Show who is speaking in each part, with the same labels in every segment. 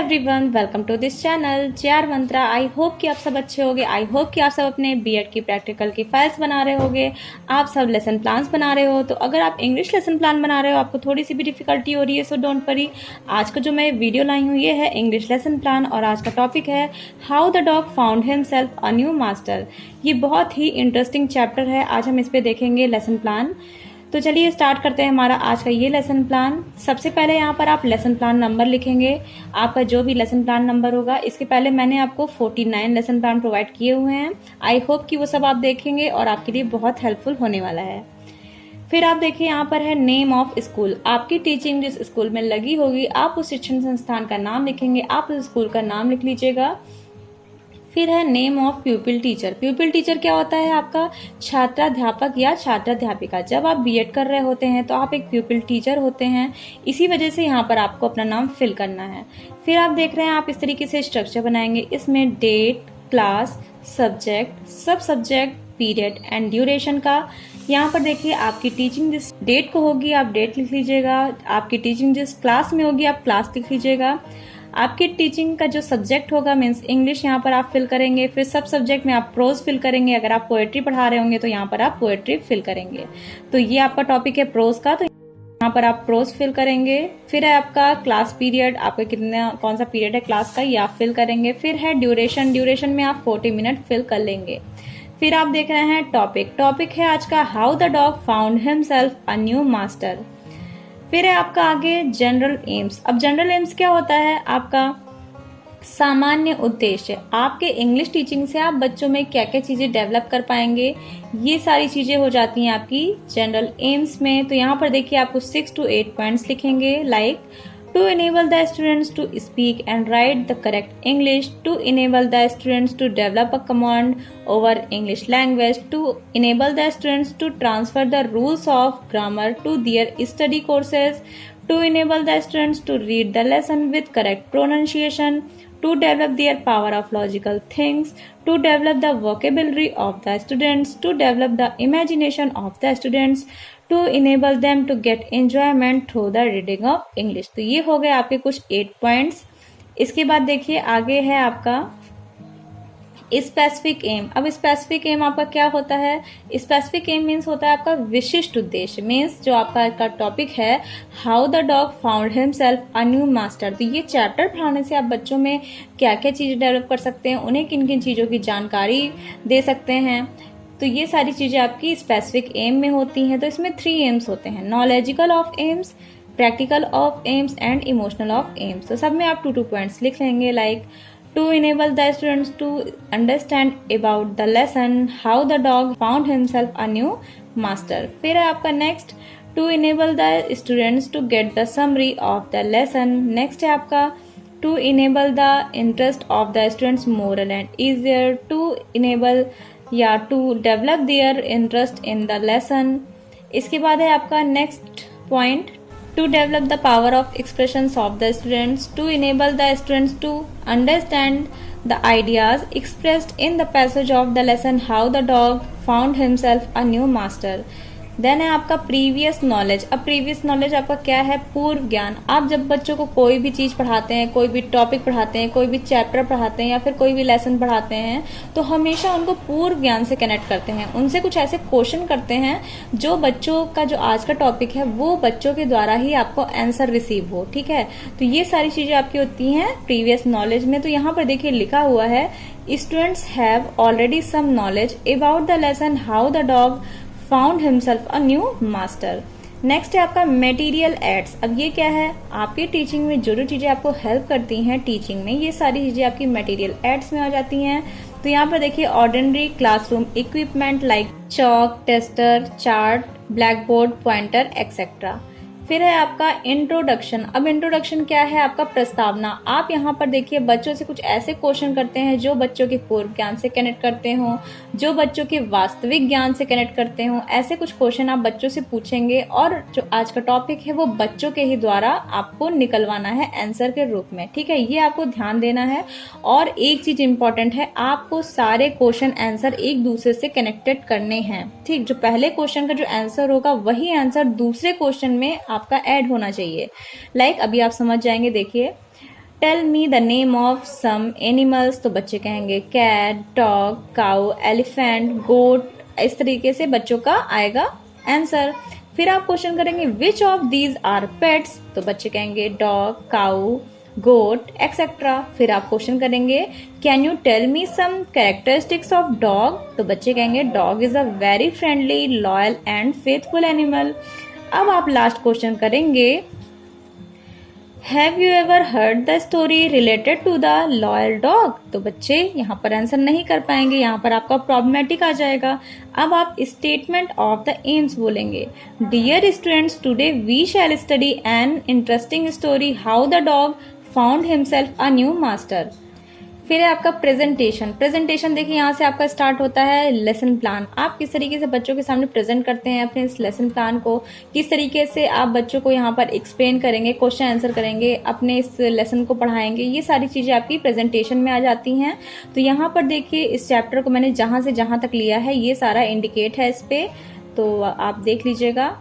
Speaker 1: Everyone, welcome to this channel JR Mantra. I hope कि आप सब अच्छे होंगे। आई होप कि आप सब अपने बीएड की प्रैक्टिकल की फाइल्स बना रहे होंगे, आप सब लेसन प्लान्स बना रहे हो। तो अगर आप इंग्लिश लेसन प्लान बना रहे हो, आपको थोड़ी सी भी डिफिकल्टी हो रही है, सो डोंट वरी। आज का जो मैं वीडियो लाई हूँ ये है इंग्लिश लेसन प्लान, और आज का टॉपिक है how the dog found himself a new master. ये बहुत ही इंटरेस्टिंग चैप्टर है, आज हम इस पे देखेंगे लेसन प्लान। तो चलिए स्टार्ट करते हैं हमारा आज का ये लेसन प्लान। सबसे पहले यहाँ पर आप लेसन प्लान नंबर लिखेंगे, आपका जो भी लेसन प्लान नंबर होगा। इसके पहले मैंने आपको 49 लेसन प्लान प्रोवाइड किए हुए हैं। आई होप कि वो सब आप देखेंगे और आपके लिए बहुत हेल्पफुल होने वाला है। फिर आप देखिए यहाँ पर है नेम ऑफ स्कूल। आपकी टीचिंग जिस स्कूल में लगी होगी, आप उस शिक्षण संस्थान का नाम लिखेंगे, आप उस स्कूल का नाम लिख लीजिएगा। फिर है नेम ऑफ प्यूपिल टीचर। प्यूपिल टीचर क्या होता है? आपका छात्राध्यापक या छात्राध्यापिका। जब आप बीएड कर रहे होते हैं तो आप एक प्यूपिल टीचर होते हैं, इसी वजह से यहाँ पर आपको अपना नाम फिल करना है। फिर आप देख रहे हैं आप इस तरीके से स्ट्रक्चर बनाएंगे। इसमें डेट, क्लास, सब्जेक्ट, सब सब्जेक्ट, पीरियड एंड ड्यूरेशन का। यहाँ पर देखिए आपकी टीचिंग जिस डेट को होगी आप डेट लिख लीजिएगा, आपकी टीचिंग जिस क्लास में होगी आप क्लास लिख लीजिएगा। आपकी टीचिंग का जो सब्जेक्ट होगा मीन्स इंग्लिश यहाँ पर आप फिल करेंगे। फिर सब सब्जेक्ट में आप प्रोज फिल करेंगे, अगर आप पोएट्री पढ़ा रहे होंगे तो यहाँ पर आप पोएट्री फिल करेंगे। तो ये आपका टॉपिक है प्रोज का, तो यहाँ पर आप प्रोज फिल करेंगे। फिर है आपका क्लास पीरियड, आपका कितना कौन सा पीरियड है क्लास का, ये आप फिल करेंगे। फिर है ड्यूरेशन, ड्यूरेशन में आप 40 मिनट फिल कर लेंगे। फिर आप देख रहे हैं टॉपिक, टॉपिक है आज का how the dog found himself a new master. फिर है आपका आगे जनरल एम्स। अब जनरल एम्स क्या होता है? आपका सामान्य उद्देश्य। आपके इंग्लिश टीचिंग से आप बच्चों में क्या क्या चीजें डेवलप कर पाएंगे, ये सारी चीजें हो जाती हैं आपकी जनरल एम्स में। तो यहाँ पर देखिए आपको 6 to 8 पॉइंट्स लिखेंगे, like to enable the students to speak and write the correct English, to enable the students to develop a command over English language, to enable the students to transfer the rules of grammar to their study courses, to enable the students to read the lesson with correct pronunciation, to develop their power of logical things, to develop the vocabulary of the students, to develop the imagination of the students, to enable them to get enjoyment through the reading of English। तो ये हो गए आपके कुछ 8 points. इसके बाद देखिए आगे है आपका स्पेसिफिक एम। अब स्पेसिफिक एम आपका क्या होता है? स्पेसिफिक एम मीन्स होता है आपका विशिष्ट उद्देश्य। मीन्स जो आपका टॉपिक है how the dog found himself a new master. तो ये चैप्टर पढ़ाने से आप बच्चों में क्या क्या चीजें डेवलप कर सकते हैं, उन्हें किन किन चीजों की जानकारी दे सकते हैं। तो ये सारी चीजें आपकी स्पेसिफिक एम में होती हैं। तो इसमें 3 एम्स होते हैं, knowledgical of aims, practical of aims and emotional of aims. तो सब में आप 2 पॉइंट्स लिख लेंगे, like to enable the students to understand about the lesson how the dog found himself a new master। फिर है आपका next to enable the students to get the summary of the lesson। Next है आपका to enable the interest of the students more and easier, to enable या to develop their interest in the lesson। इसके बाद है आपका next point to develop the power of expressions of the students, to enable the students to understand the ideas expressed in the passage of the lesson how the dog found himself a new master। Then है आपका previous knowledge. अब previous knowledge आपका क्या है? पूर्व ज्ञान। आप जब बच्चों को कोई भी चीज पढ़ाते हैं, कोई भी टॉपिक पढ़ाते हैं, कोई भी चैप्टर पढ़ाते हैं या फिर कोई भी लेसन पढ़ाते हैं, तो हमेशा उनको पूर्व ज्ञान से कनेक्ट करते हैं। उनसे कुछ ऐसे क्वेश्चन करते हैं जो बच्चों का जो आज का टॉपिक है वो बच्चों के द्वारा ही आपको आंसर रिसीव हो। ठीक है, तो ये सारी चीजें आपकी होती हैं प्रीवियस नॉलेज में। तो यहाँ पर देखिए लिखा हुआ है students have already some knowledge about the lesson how the dog found himself a new master. Next है आपका मटेरियल एड्स। अब ये क्या है? आपकी टीचिंग में जो जो चीजें आपको हेल्प करती हैं टीचिंग में, ये सारी चीजें आपकी मटेरियल एड्स में आ जाती हैं। तो यहाँ पर देखिए ordinary classroom equipment like chalk, tester, chart, black board, pointer etcetera. फिर है आपका इंट्रोडक्शन। अब इंट्रोडक्शन क्या है? आपका प्रस्तावना। आप यहाँ पर देखिए बच्चों से कुछ ऐसे क्वेश्चन करते हैं जो बच्चों के पूर्व ज्ञान से कनेक्ट करते हो, जो बच्चों के वास्तविक ज्ञान से कनेक्ट करते हो। ऐसे कुछ क्वेश्चन आप बच्चों से पूछेंगे और जो आज का टॉपिक है वो बच्चों के ही द्वारा आपको निकलवाना है आंसर के रूप में। ठीक है, ये आपको ध्यान देना है। और एक चीज इंपॉर्टेंट है, आपको सारे क्वेश्चन आंसर एक दूसरे से कनेक्टेड करने हैं। ठीक, जो पहले क्वेश्चन का जो आंसर होगा वही आंसर दूसरे क्वेश्चन में आपका ऐड होना चाहिए। लाइक अभी आप समझ जाएंगे। देखिए tell me the name of some animals, तो बच्चे कहेंगे cat, dog, cow, elephant, goat. इस तरीके से बच्चों का आएगा आंसर। फिर आप क्वेश्चन करेंगे which of these are pets, तो बच्चे कहेंगे डॉग, काउ, गोट एक्सेट्रा। फिर आप क्वेश्चन करेंगे can you tell me some characteristics of dog, तो बच्चे कहेंगे dog is a very friendly, loyal and faithful animal. अब आप लास्ट क्वेश्चन करेंगे have you ever heard the story related to the loyal dog, तो बच्चे यहाँ पर आंसर नहीं कर पाएंगे, यहाँ पर आपका प्रॉब्लमेटिक आ जाएगा। अब आप स्टेटमेंट ऑफ द एम्स बोलेंगे dear students today we shall study an interesting story how the dog found himself a new master. फिर है आपका प्रेजेंटेशन। प्रेजेंटेशन देखिए यहाँ से आपका स्टार्ट होता है लेसन प्लान। आप किस तरीके से बच्चों के सामने प्रेजेंट करते हैं अपने इस लेसन प्लान को, किस तरीके से आप बच्चों को यहाँ पर एक्सप्लेन करेंगे, क्वेश्चन आंसर करेंगे, अपने इस लेसन को पढ़ाएंगे, ये सारी चीजें आपकी प्रेजेंटेशन में आ जाती हैं। तो यहाँ पर देखिए इस चैप्टर को मैंने जहां से जहां तक लिया है ये सारा इंडिकेट है इस पे, तो आप देख लीजिएगा।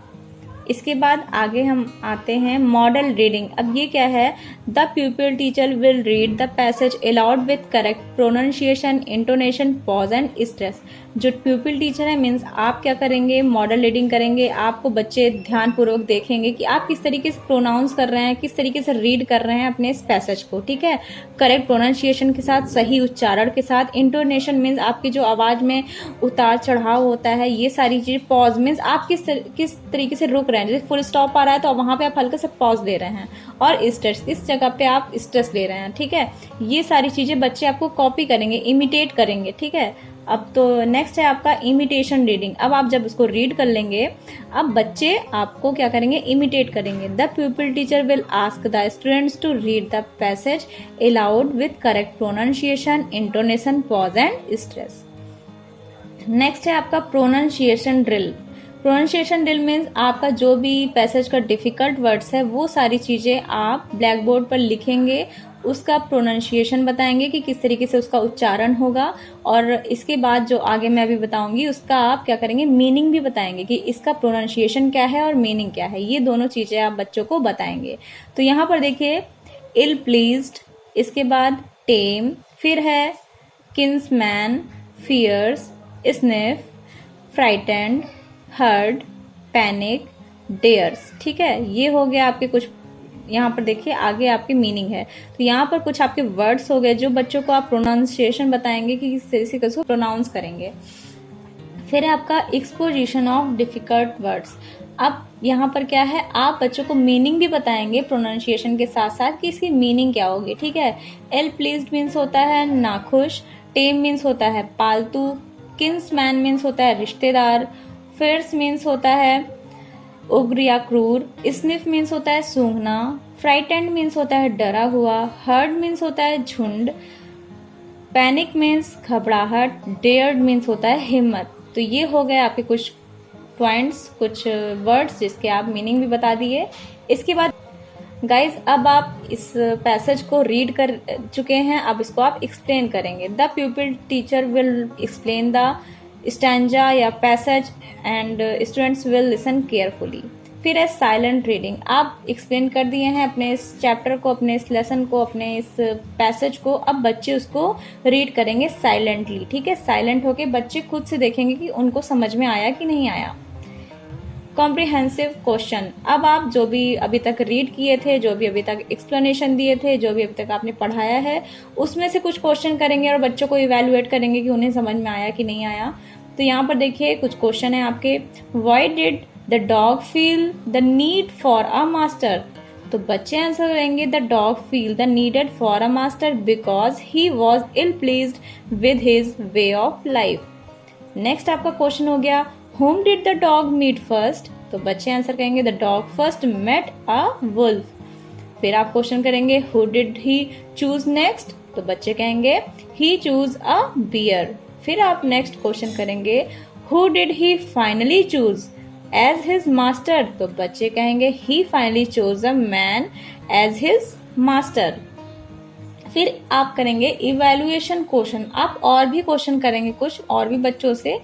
Speaker 1: इसके बाद आगे हम आते हैं मॉडल रीडिंग। अब ये क्या है, the pupil teacher will read the passage aloud with correct pronunciation, intonation, pause and stress. जो प्यूपिल टीचर है मीन्स आप क्या करेंगे, मॉडल रीडिंग करेंगे। आपको बच्चे ध्यानपूर्वक देखेंगे कि आप किस तरीके से प्रोनाउंस कर रहे हैं, किस तरीके से रीड कर रहे हैं अपने इस पैसेज को, ठीक है। करेक्ट प्रोनाउंसिएशन के साथ, सही उच्चारण के साथ, इंटोनेशन मीन्स आपकी जो आवाज में उतार चढ़ाव होता है, ये सारी चीज। पॉज मीन्स आप किस तरीके से रुक रहे हैं, जैसे फुल स्टॉप आ रहा है तो वहां पे आप हल्का से पॉज दे रहे हैं, और स्ट्रेस, इस जगह पे आप स्ट्रेस ले रहे हैं, ठीक है। ये सारी चीजें बच्चे आपको कॉपी करेंगे, इमिटेट करेंगे, ठीक है। अब तो नेक्स्ट है आपका इमिटेशन रीडिंग। अब आप जब उसको रीड कर लेंगे, अब बच्चे आपको क्या करेंगे, इमिटेट करेंगे। The pupil teacher will ask the students to read the passage aloud with correct pronunciation, intonation, pause and stress. Next है आपका pronunciation drill. Pronunciation drill means आपका जो भी पैसेज का डिफिकल्ट वर्ड्स है वो सारी चीजें आप ब्लैक बोर्ड पर लिखेंगे, उसका प्रोनाउंसिएशन बताएंगे कि किस तरीके से उसका उच्चारण होगा, और इसके बाद जो आगे मैं अभी बताऊंगी उसका आप क्या करेंगे, मीनिंग भी बताएंगे कि इसका प्रोनाउंसिएशन क्या है और मीनिंग क्या है। ये दोनों चीजें आप बच्चों को बताएंगे। तो यहाँ पर देखिए इल प्लीज्ड, इसके बाद टेम, फिर है kinsman, fierce, sniff, frightened, herd, panic, dares, ठीक है। ये हो गया आपके कुछ, यहाँ पर देखिए आगे आपकी मीनिंग है। तो यहाँ पर कुछ आपके वर्ड्स हो गए जो बच्चों को आप प्रोनाउंसिएशन बताएंगे कि किस तरीके से उसको प्रोनाउंस करेंगे। फिर है आपका एक्सपोजिशन ऑफ डिफिकल्ट वर्ड्स। अब यहाँ पर क्या है, आप बच्चों को मीनिंग भी बताएंगे प्रोनाउंसिएशन के साथ साथ कि इसकी मीनिंग क्या होगी, ठीक है। एल प्लीज्ड मीन्स होता है नाखुश, टेम मीन्स होता है पालतू, किन्समैन मीन्स होता है रिश्तेदार, फियर्स मीन्स होता है उग्र या क्रूर, स्निफ मीन्स होता है सूंघना, फ्राइटेंड मीन्स होता है डरा हुआ, हर्ड मीन्स होता है झुंड, पैनिक मीन्स घबराहट, डेयर्ड मीन्स होता है हिम्मत। तो ये हो गए आपके कुछ पॉइंट्स, कुछ वर्ड्स जिसके आप मीनिंग भी बता दिए। इसके बाद गाइज अब आप इस पैसेज को रीड कर चुके हैं, अब इसको आप एक्सप्लेन करेंगे। The pupil teacher will explain the stanza या passage and students will listen carefully. फिर है साइलेंट रीडिंग। आप एक्सप्लेन कर दिए हैं अपने इस चैप्टर को, अपने इस लेसन को, अपने इस पैसेज को, अब बच्चे उसको रीड करेंगे साइलेंटली, ठीक है। साइलेंट होके बच्चे खुद से देखेंगे कि उनको समझ में आया कि नहीं आया। Comprehensive question. अब आप जो भी अभी तक रीड किए थे, जो भी अभी तक एक्सप्लेनेशन दिए थे, जो भी अभी तक आपने पढ़ाया है, उसमें से कुछ क्वेश्चन करेंगे और बच्चों को इवेलुएट करेंगे कि उन्हें समझ में आया कि नहीं आया। तो यहाँ पर देखिए कुछ क्वेश्चन है आपके। Why did the dog feel the need for a master, तो बच्चे आंसर करेंगे the dog feel the needed for a master because he was ill pleased with his way of life. Next आपका question हो गया whom did the dog meet first, तो बच्चे answer करेंगे the dog first met a wolf। फिर आप question करेंगे who did he choose next, तो बच्चे कहेंगे he chose a bear। फिर आप नेक्स्ट क्वेश्चन करेंगे who did he finally choose as his master, तो बच्चे कहेंगे he finally chose a man as his master। फिर आप करेंगे इवेल्युएशन क्वेश्चन। आप और भी क्वेश्चन करेंगे कुछ और भी बच्चों से,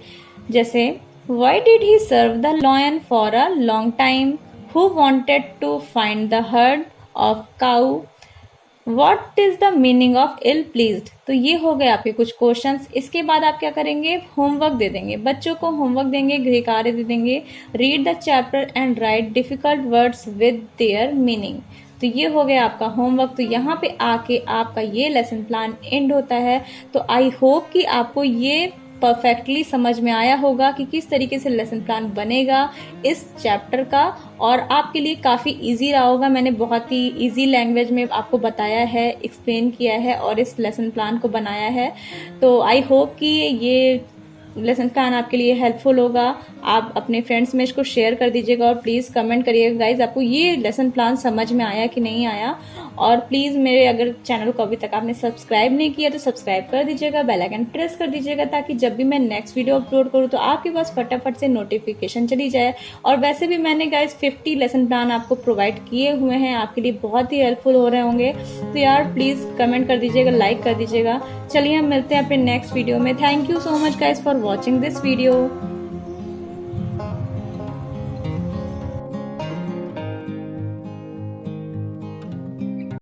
Speaker 1: जैसे why did he serve the lion for a long time, who wanted to find the herd of cow, what is the meaning of ill pleased. तो ये हो गए आपके कुछ क्वेश्चंस। इसके बाद आप क्या करेंगे, होमवर्क दे देंगे, बच्चों को होमवर्क देंगे, गृह कार्य दे देंगे, read the chapter and right difficult words with their meaning. तो ये हो गया आपका होमवर्क। तो यहाँ पे आके आपका ये लेसन प्लान एंड होता है। तो आई होप कि आपको ये परफेक्टली समझ में आया होगा कि किस तरीके से लेसन प्लान बनेगा इस चैप्टर का, और आपके लिए काफ़ी इजी रहा होगा। मैंने बहुत ही इजी लैंग्वेज में आपको बताया है, एक्सप्लेन किया है और इस लेसन प्लान को बनाया है। तो आई होप कि ये लेसन प्लान आपके लिए हेल्पफुल होगा। आप अपने फ्रेंड्स में इसको शेयर कर दीजिएगा और प्लीज़ कमेंट करिएगा गाइज आपको ये लेसन प्लान समझ में आया कि नहीं आया। और प्लीज़ मेरे अगर चैनल को अभी तक आपने सब्सक्राइब नहीं किया तो सब्सक्राइब कर दीजिएगा, बेल आइकन प्रेस कर दीजिएगा, ताकि जब भी मैं नेक्स्ट वीडियो अपलोड करूँ तो आपके पास फटाफट से नोटिफिकेशन चली जाए। और वैसे भी मैंने गाइज 50 लेसन प्लान आपको प्रोवाइड किए हुए हैं, आपके लिए बहुत ही हेल्पफुल हो रहे होंगे। तो यार प्लीज़ कमेंट कर दीजिएगा, लाइक कर दीजिएगा। चलिए हम मिलते हैं अपने नेक्स्ट वीडियो में। Thank you so much guys for watching this video.